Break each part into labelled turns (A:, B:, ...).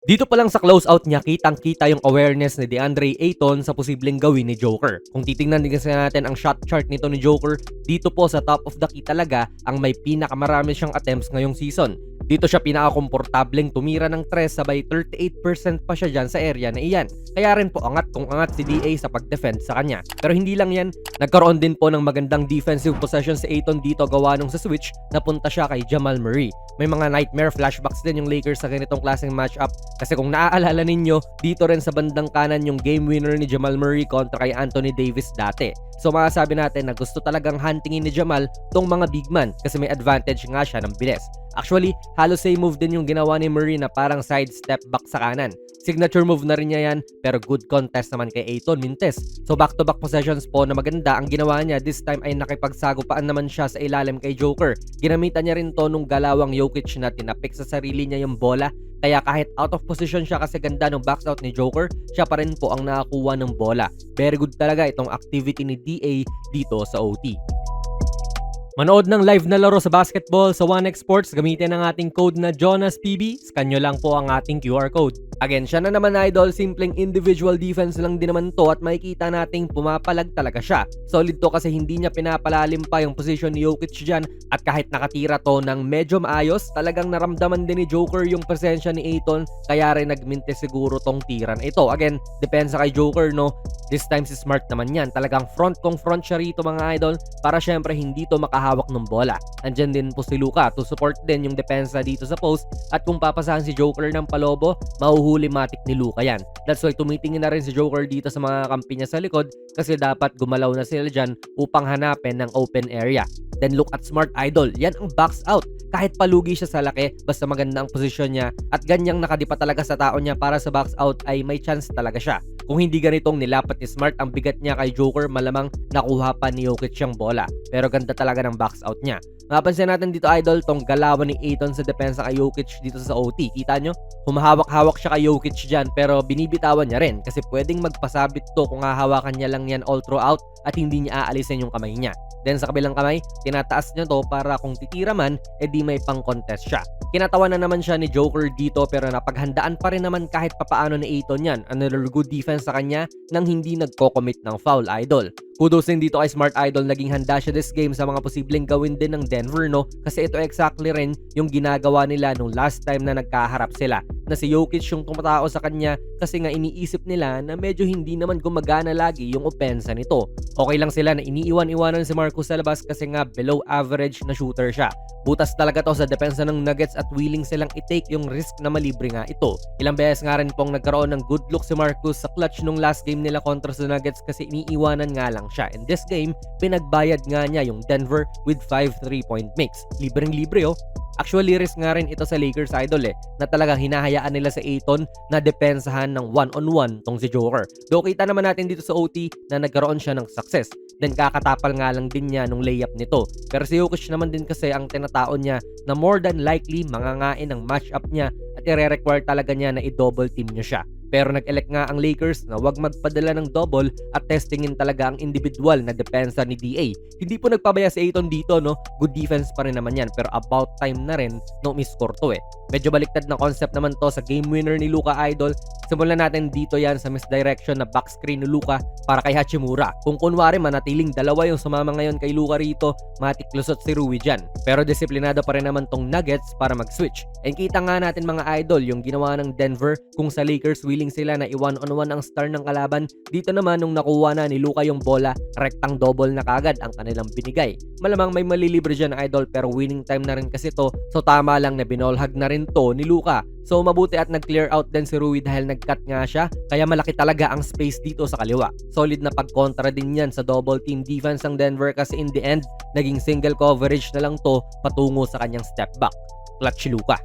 A: Dito pa lang sa closeout niya, kitang-kita yung awareness ni DeAndre Ayton sa posibleng gawin ni Joker. Kung titingnan din kasi natin ang shot chart nito ni Joker, dito po sa top of the key talaga ang may pinakamarami siyang attempts ngayong season. Dito siya pinaka-komportableng tumira ng 3 sabay 38% pa siya dyan sa area na iyan. Kaya rin po angat kung angat si DA sa pag-defend sa kanya. Pero hindi lang yan, nagkaroon din po ng magandang defensive possession si Ayton dito gawa nung sa switch, napunta siya kay Jamal Murray. May mga nightmare flashbacks din yung Lakers sa ganitong klaseng matchup kasi kung naaalala ninyo, dito rin sa bandang kanan yung game winner ni Jamal Murray kontra kay Anthony Davis dati. So masasabi natin na gusto talagang huntingin ni Jamal tong mga big man kasi may advantage nga siya ng bilis. Actually, halos same move din yung ginawa ni Murray na parang side step back sa kanan. Signature move na rin niya yan, pero good contest naman kay Ayton mintes. So back-to-back possessions po na maganda ang ginawa niya. This time ay nakipagsagupaan naman siya sa ilalim kay Joker. Ginamitan niya rin to nung galawang Jokic na tinapik sa sarili niya yung bola. Kaya kahit out of position siya kasi ganda ng box out ni Joker, siya pa rin po ang nakakuha ng bola. Very good talaga itong activity ni DA dito sa OT. Manood ng live na laro sa basketball sa 1x Sports, gamitin ang ating code na JonasPB. Scan nyo lang po ang ating QR code. Again, siya na naman idol, simpleng individual defense lang din naman to at makikita nating pumapalag talaga siya. Solid to kasi hindi niya pinapalalim pa yung position ni Jokic dyan at kahit nakatira to ng medyo maayos, talagang naramdaman din ni Joker yung presensya ni Ayton kaya rin nagminte siguro tong tiran ito. Again, depende kay Joker no, this time si Smart naman yan. Talagang front kong front siya rito mga idol para syempre hindi to makahawak ng bola. Andyan din po si Luka to support din yung depensa dito sa post at kung papasahan si Joker ng palobo, mahuhuli matik ni Luka yan. That's why tumitingin na rin si Joker dito sa mga kampi niya sa likod kasi dapat gumalaw na sila dyan upang hanapin ng open area. Then look at Smart idol, yan ang box out. Kahit palugi siya sa laki, basta maganda ang posisyon niya at ganyang nakadipa talaga sa tao niya para sa box out ay may chance talaga siya. Kung hindi ganitong nilapat ni Smart ang bigat niya kay Joker, malamang nakuha pa ni Jokic yung bola. Pero ganda talaga ng box out niya. Mapansin natin dito idol, tong galawan ni Ayton sa depensa kay Jokic dito sa OT. Kita nyo? Humahawak-hawak siya kay Jokic dyan pero binibitawan niya rin kasi pwedeng magpasabit to kung hahawakan niya lang yan all throughout at hindi niya aalisin yung kamay niya. Then sa kabilang kamay, tinataas niya to para kung titira man, edi may pang-contest siya. Kinatawa na naman siya ni Joker dito pero napaghandaan pa rin naman kahit papaano ni Ayton yan. Another good defense sa kanya nang hindi nagko-commit ng foul idol. Kudos din dito kay Smart idol, naging handa siya this game sa mga posibleng gawin din ng Denver no kasi ito exactly rin yung ginagawa nila nung last time na nagkaharap sila na si Jokic yung tumatao sa kanya kasi nga iniisip nila na medyo hindi naman gumagana lagi yung opensa nito. Okay lang sila na iniiwan-iwanan si Marcus sa labas kasi nga below average na shooter siya. Butas talaga to sa depensa ng Nuggets at willing silang i-take yung risk na malibre nga ito. Ilang beses nga rin pong nagkaroon ng good look si Marcus sa clutch nung last game nila kontra sa Nuggets kasi iniiwanan nga lang siya. In this game, pinagbayad nga niya yung Denver with 5 3-point makes. Libreng-libre oh. Actually, risk nga rin ito sa Lakers idol na talagang hinahayaan nila sa Ayton na depensahan ng one-on-one tong si Joker. Do kita naman natin dito sa OT na nagkaroon siya ng success. Then kakatapal nga lang din niya nung layup nito. Pero si Jokic naman din kasi ang tinataon niya na more than likely mangangain ang matchup niya at i-require talaga niya na i-double team niya siya. Pero nag-elect nga ang Lakers na wag magpadala ng double at testingin talaga ang individual na depensa ni DA. Hindi po nagpabaya si Ayton dito no, good defense pa rin naman yan pero about time na rin no miscore to Medyo baliktad na concept naman to sa game winner ni Luka idol. Simulan natin dito yan sa misdirection na back screen ni Luka para kay Hachimura. Kung kunwari manatiling dalawa yung sumama ngayon kay Luka rito, matik lusot si Rui dyan. Pero disiplinado pa rin naman tong Nuggets para mag-switch. And kita nga natin mga idol yung ginawa ng Denver kung sa Lakers willing sila na i-one-on-one ang star ng kalaban. Dito naman nung nakuha na ni Luka yung bola, rektang double na kagad ang kanilang binigay. Malamang may malilibre dyan idol pero winning time na rin kasi to. So tama lang na binolhag na rin to ni Luka. So mabuti at nag-clear out din si Rui dahil nag-cut nga siya kaya malaki talaga ang space dito sa kaliwa. Solid na pagkontra din yan sa double team defense ng Denver kasi in the end, naging single coverage na lang to patungo sa kanyang step back. Clutch si Luka.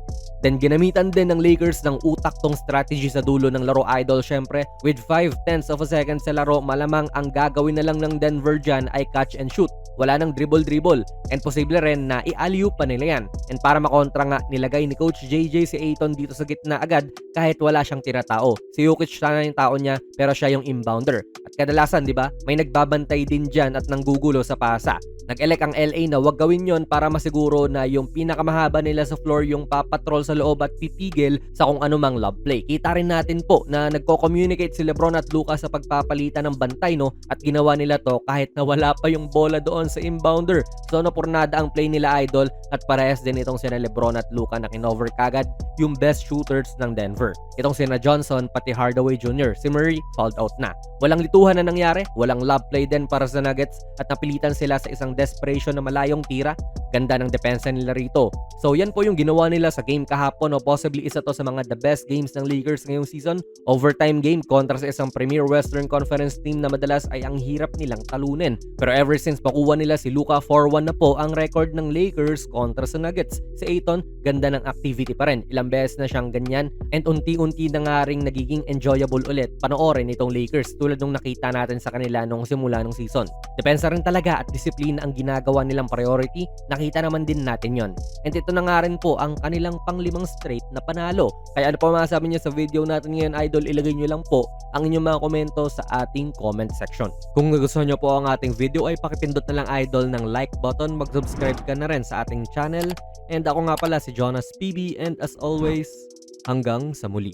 A: Then ginamitan din ng Lakers ng utak tong strategy sa dulo ng laro idol syempre. With 5/10 of a second sa laro, malamang ang gagawin na lang ng Denver dyan ay catch and shoot. Wala nang dribble-dribble and posible rin na i-alley-oop pa nila yan. And para makontra nga, nilagay ni Coach JJ si Ayton dito sa gitna agad kahit wala siyang tinatao. Si Jokic sana yung tao niya pero siya yung inbounder. At kadalasan, di ba, may nagbabantay din dyan at nanggugulo sa pasa. Nag-elect ang LA na wag gawin yon para masiguro na yung pinakamahaba nila sa floor yung papatrol sa loob at pipigil sa kung anumang lob play. Kita rin natin po na nagko-communicate si Lebron at Luka sa pagpapalitan ng bantay, no? At ginawa nila to kahit na wala pa yung bola doon sa inbounder. So napurnada ang play nila, idol, at parehas din itong sina Lebron at Luka na kinover kagad yung best shooters ng Denver. Itong sina Johnson pati Hardaway Jr. Si Murray fouled out na. Walang lituhan na nangyari, walang lob play din para sa Nuggets at napilitan sila sa isang desperation na malayong tira. Ganda ng depensa nila rito. So yan po yung ginawa nila sa game kahapon, o possibly isa to sa mga the best games ng Lakers ngayong season. Overtime game kontra sa isang Premier Western Conference team na madalas ay ang hirap nilang talunin. Pero ever since makuha nila si Luka, 4-1 na po ang record ng Lakers kontra sa Nuggets. Si Ayton, ganda ng activity pa rin. Ilang beses na siyang ganyan and unti-unti na nga ring nagiging enjoyable ulit panoorin itong Lakers tulad nung nakita natin sa kanila nung simula ng season. Depensa rin talaga at disiplina ang ginagawa nilang priority. Nakita naman din natin yon. And ito na nga rin po ang kanilang pang-5 straight na panalo. Kaya ano pa masasabi niyo sa video natin ngayon, idol? Ilagay niyo lang po ang inyong mga komento sa ating comment section. Kung nagustuhan niyo po ang ating video ay pakipindot na lang, idol, ng like button. Mag-subscribe ka na rin sa ating channel. And ako nga pala si Jonas PB, and as always, hanggang sa muli.